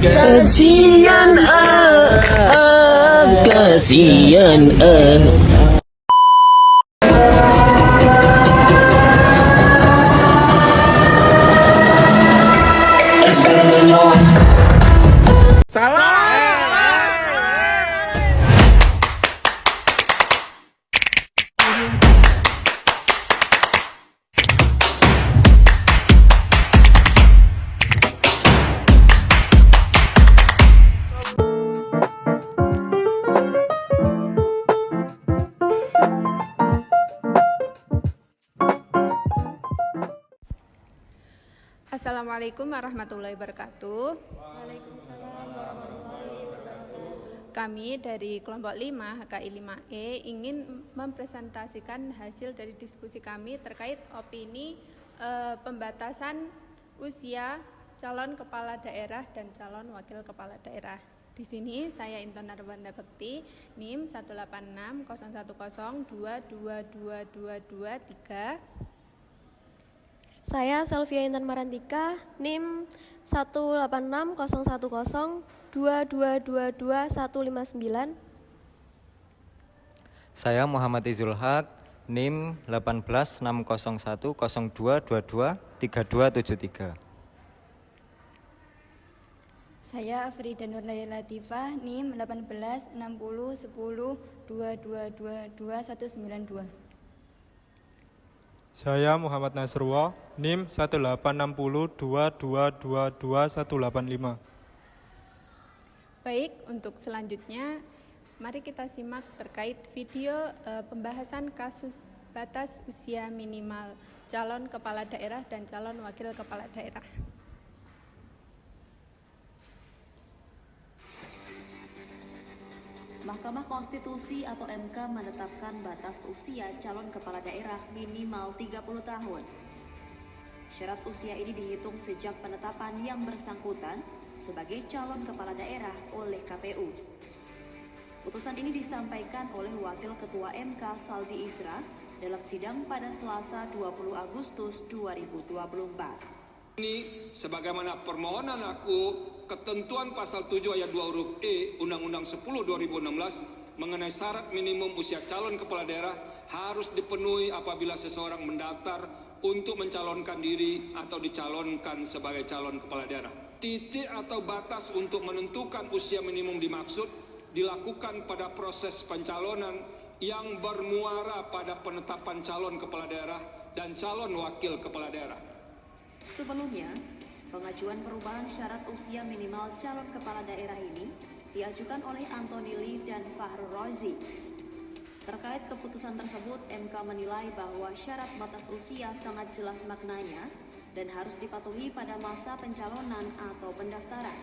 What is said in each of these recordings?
kasihan kasihan Assalamualaikum warahmatullahi wabarakatuh. Waalaikumsalam warahmatullahi wabarakatuh. Kami dari kelompok 5 HKI 5E ingin mempresentasikan hasil dari diskusi kami terkait opini pembatasan usia calon kepala daerah dan calon wakil kepala daerah. Di sini saya Inton Narwanda Bekti, NIM 18601022223. Saya Selvia Intan Marantika, NIM 1860102222159. Saya Muhammad Izul Haq, NIM 1860102223273. Saya Afrida Nurlayla Latifah, NIM 1860102222192. Saya Muhammad Nasrullah, NIM 18602222185. Baik, untuk selanjutnya mari kita simak terkait video pembahasan kasus batas usia minimal calon kepala daerah dan calon wakil kepala daerah. Mahkamah Konstitusi atau MK menetapkan batas usia calon kepala daerah minimal 30 tahun. Syarat usia ini dihitung sejak penetapan yang bersangkutan sebagai calon kepala daerah oleh KPU. Putusan ini disampaikan oleh Wakil Ketua MK Saldi Isra dalam sidang pada Selasa 20 Agustus 2024. Ini sebagaimana permohonan aku, ketentuan pasal 7 ayat 2 huruf E Undang-Undang 10 2016 mengenai syarat minimum usia calon kepala daerah harus dipenuhi apabila seseorang mendaftar untuk mencalonkan diri atau dicalonkan sebagai calon kepala daerah. Titik atau batas untuk menentukan usia minimum dimaksud dilakukan pada proses pencalonan yang bermuara pada penetapan calon kepala daerah dan calon wakil kepala daerah. Sebelumnya, pengajuan perubahan syarat usia minimal calon kepala daerah ini diajukan oleh Antoni Lee dan Fahrul Razi. Terkait keputusan tersebut, MK menilai bahwa syarat batas usia sangat jelas maknanya dan harus dipatuhi pada masa pencalonan atau pendaftaran.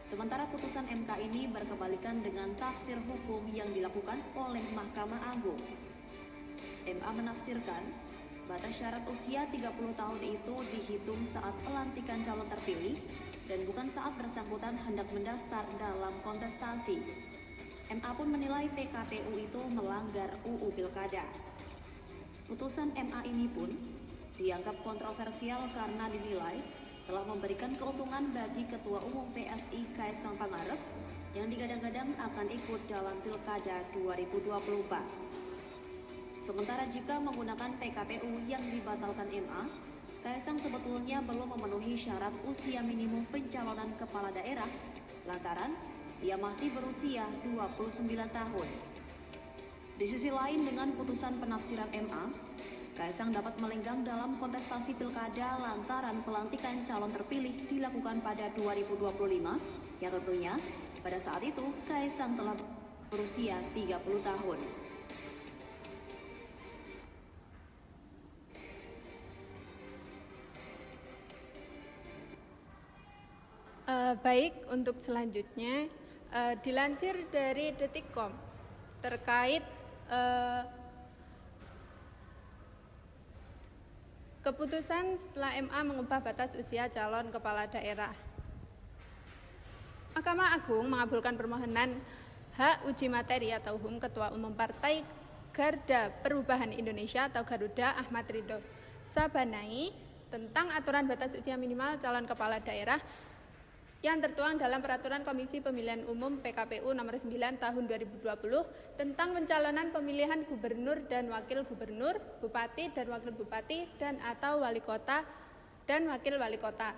Sementara putusan MK ini berkebalikan dengan tafsir hukum yang dilakukan oleh Mahkamah Agung. MA menafsirkan batas syarat usia 30 tahun itu dihitung saat pelantikan calon terpilih dan bukan saat bersangkutan hendak mendaftar dalam kontestasi. MA pun menilai PKPU itu melanggar UU Pilkada. Putusan MA ini pun dianggap kontroversial karena dinilai telah memberikan keuntungan bagi Ketua Umum PSI Kaisang Pangarep yang digadang-gadang akan ikut dalam Pilkada 2024. Sementara jika menggunakan PKPU yang dibatalkan MA, Kaisang sebetulnya belum memenuhi syarat usia minimum pencalonan kepala daerah lantaran ia masih berusia 29 tahun. Di sisi lain, dengan putusan penafsiran MA, Kaisang dapat melenggang dalam kontestasi pilkada lantaran pelantikan calon terpilih dilakukan pada 2025 yang tentunya pada saat itu Kaisang telah berusia 30 tahun. Baik, untuk selanjutnya dilansir dari Detikcom terkait keputusan setelah MA mengubah batas usia calon kepala daerah. Mahkamah Agung mengabulkan permohonan hak uji materi atau HUM Ketua Umum Partai Garda Perubahan Indonesia atau Garuda Ahmad Ridho Sabanai tentang aturan batas usia minimal calon kepala daerah yang tertuang dalam Peraturan Komisi Pemilihan Umum PKPU Nomor 9 Tahun 2020 tentang pencalonan pemilihan gubernur dan wakil gubernur, bupati dan wakil bupati, dan atau wali kota dan wakil wali kota.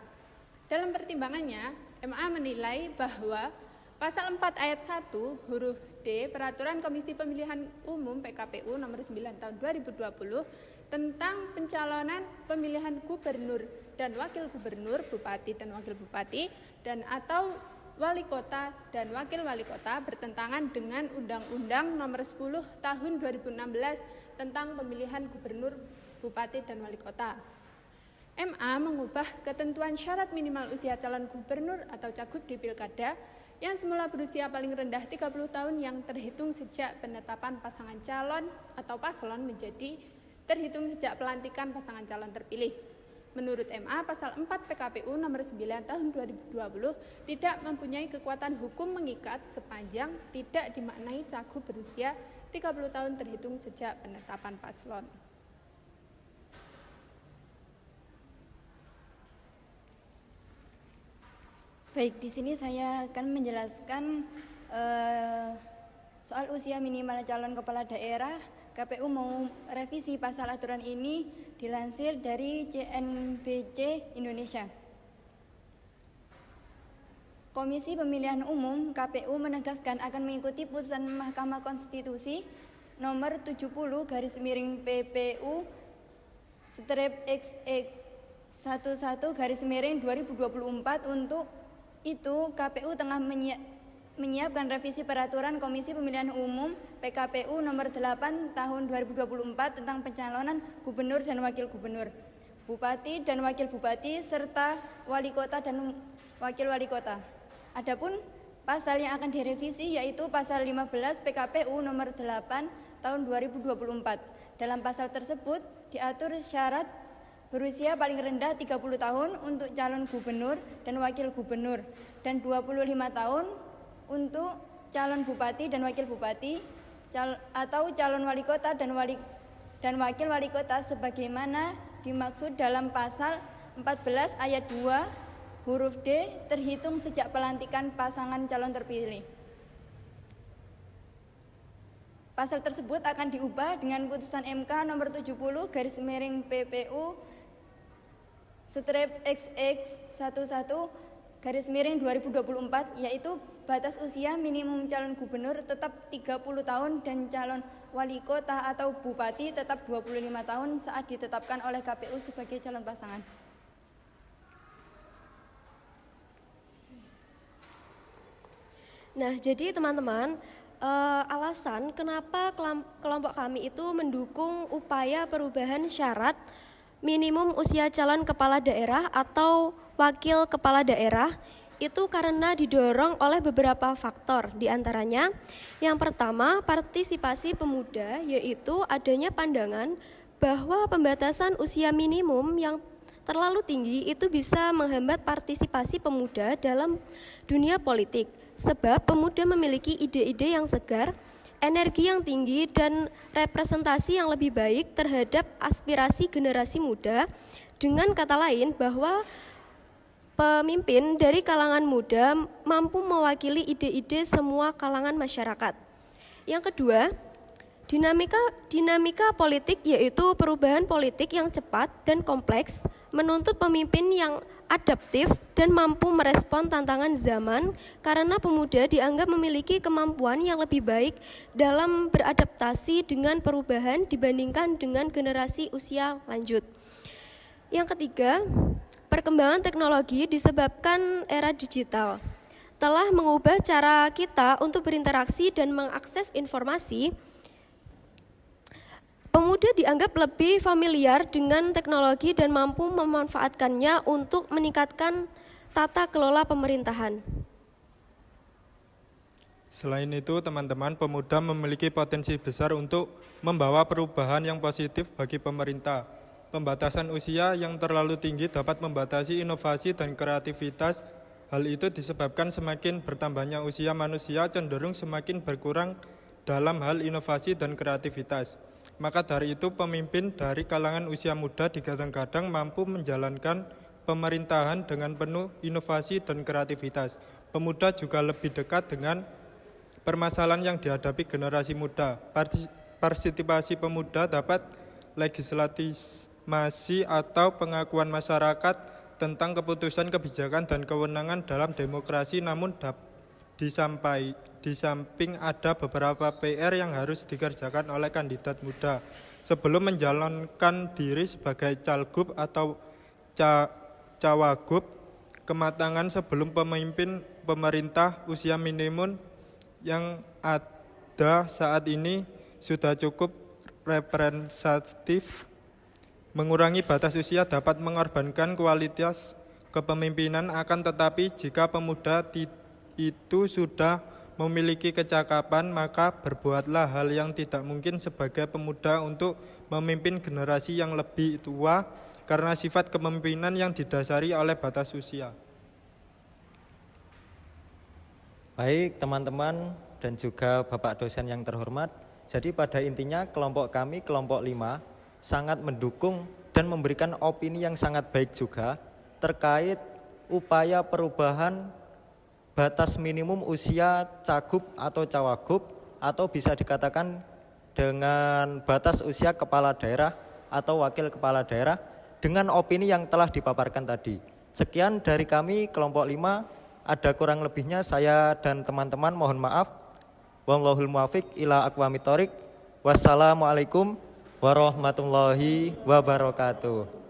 Dalam pertimbangannya, MA menilai bahwa Pasal 4 ayat 1 huruf D Peraturan Komisi Pemilihan Umum PKPU Nomor 9 Tahun 2020 tentang pencalonan pemilihan gubernur dan wakil gubernur, bupati dan wakil bupati, dan atau wali kota dan wakil wali kota bertentangan dengan Undang-Undang Nomor 10 Tahun 2016 tentang pemilihan gubernur, bupati dan wali kota. MA mengubah ketentuan syarat minimal usia calon gubernur atau cagup di pilkada yang semula berusia paling rendah 30 tahun yang terhitung sejak penetapan pasangan calon atau paslon menjadi terhitung sejak pelantikan pasangan calon terpilih. Menurut MA, pasal 4 PKPU nomor 9 tahun 2020 tidak mempunyai kekuatan hukum mengikat sepanjang tidak dimaknai cagup berusia 30 tahun terhitung sejak penetapan paslon. Baik, di sini saya akan menjelaskan soal usia minimal calon kepala daerah. KPU mau revisi pasal aturan ini dilansir dari CNBC Indonesia. Komisi Pemilihan Umum KPU menegaskan akan mengikuti putusan Mahkamah Konstitusi nomor 70/PPU /XX11/2024. Untuk itu KPU tengah menyiapkan revisi peraturan Komisi Pemilihan Umum PKPU nomor 8 tahun 2024 tentang pencalonan gubernur dan wakil gubernur, bupati dan wakil bupati, serta wali kota dan wakil wali kota. Adapun pasal yang akan direvisi yaitu pasal 15 PKPU nomor 8 tahun 2024. Dalam pasal tersebut diatur syarat berusia paling rendah 30 tahun untuk calon gubernur dan wakil gubernur dan 25 tahun untuk calon bupati dan wakil bupati atau calon wali kota dan wakil wali kota sebagaimana dimaksud dalam pasal 14 ayat 2 huruf D terhitung sejak pelantikan pasangan calon terpilih. Pasal tersebut akan diubah dengan putusan MK nomor 70/PPU /XX11/2024 yaitu batas usia minimum calon gubernur tetap 30 tahun dan calon wali kota atau bupati tetap 25 tahun saat ditetapkan oleh KPU sebagai calon pasangan. Nah, jadi teman-teman, alasan kenapa kelompok kami itu mendukung upaya perubahan syarat minimum usia calon kepala daerah atau wakil kepala daerah itu karena didorong oleh beberapa faktor. Di antaranya, yang pertama partisipasi pemuda, yaitu adanya pandangan bahwa pembatasan usia minimum yang terlalu tinggi itu bisa menghambat partisipasi pemuda dalam dunia politik. Sebab pemuda memiliki ide-ide yang segar, energi yang tinggi, dan representasi yang lebih baik terhadap aspirasi generasi muda. Dengan kata lain, bahwa pemimpin dari kalangan muda mampu mewakili ide-ide semua kalangan masyarakat. Yang kedua, dinamika politik, yaitu perubahan politik yang cepat dan kompleks, menuntut pemimpin yang adaptif dan mampu merespon tantangan zaman karena pemuda dianggap memiliki kemampuan yang lebih baik dalam beradaptasi dengan perubahan dibandingkan dengan generasi usia lanjut. Yang ketiga, perkembangan teknologi disebabkan era digital telah mengubah cara kita untuk berinteraksi dan mengakses informasi. Pemuda dianggap lebih familiar dengan teknologi dan mampu memanfaatkannya untuk meningkatkan tata kelola pemerintahan. Selain itu, teman-teman, pemuda memiliki potensi besar untuk membawa perubahan yang positif bagi pemerintah. Pembatasan usia yang terlalu tinggi dapat membatasi inovasi dan kreativitas. Hal itu disebabkan semakin bertambahnya usia manusia cenderung semakin berkurang dalam hal inovasi dan kreativitas. Maka dari itu pemimpin dari kalangan usia muda digadang-gadang mampu menjalankan pemerintahan dengan penuh inovasi dan kreativitas. Pemuda juga lebih dekat dengan permasalahan yang dihadapi generasi muda. Partisipasi pemuda dapat legislatisasi atau pengakuan masyarakat tentang keputusan kebijakan dan kewenangan dalam demokrasi, namun di samping ada beberapa PR yang harus dikerjakan oleh kandidat muda sebelum menjalankan diri sebagai calgub atau cawagup. Kematangan sebelum pemimpin pemerintah, usia minimum yang ada saat ini sudah cukup representatif. Mengurangi batas usia dapat mengorbankan kualitas kepemimpinan, akan tetapi jika pemuda itu sudah memiliki kecakapan, maka berbuatlah hal yang tidak mungkin sebagai pemuda untuk memimpin generasi yang lebih tua karena sifat kepemimpinan yang didasari oleh batas usia. Baik teman-teman dan juga Bapak dosen yang terhormat, jadi pada intinya kelompok kami, kelompok 5, sangat mendukung dan memberikan opini yang sangat baik juga terkait upaya perubahan batas minimum usia cagup atau cawagup, atau bisa dikatakan dengan batas usia kepala daerah atau wakil kepala daerah, dengan opini yang telah dipaparkan tadi. Sekian dari kami kelompok 5, ada kurang lebihnya saya dan teman-teman mohon maaf. Wallahul muwaffiq ila aqwamit thoriq. Wassalamualaikum warahmatullahi wabarakatuh.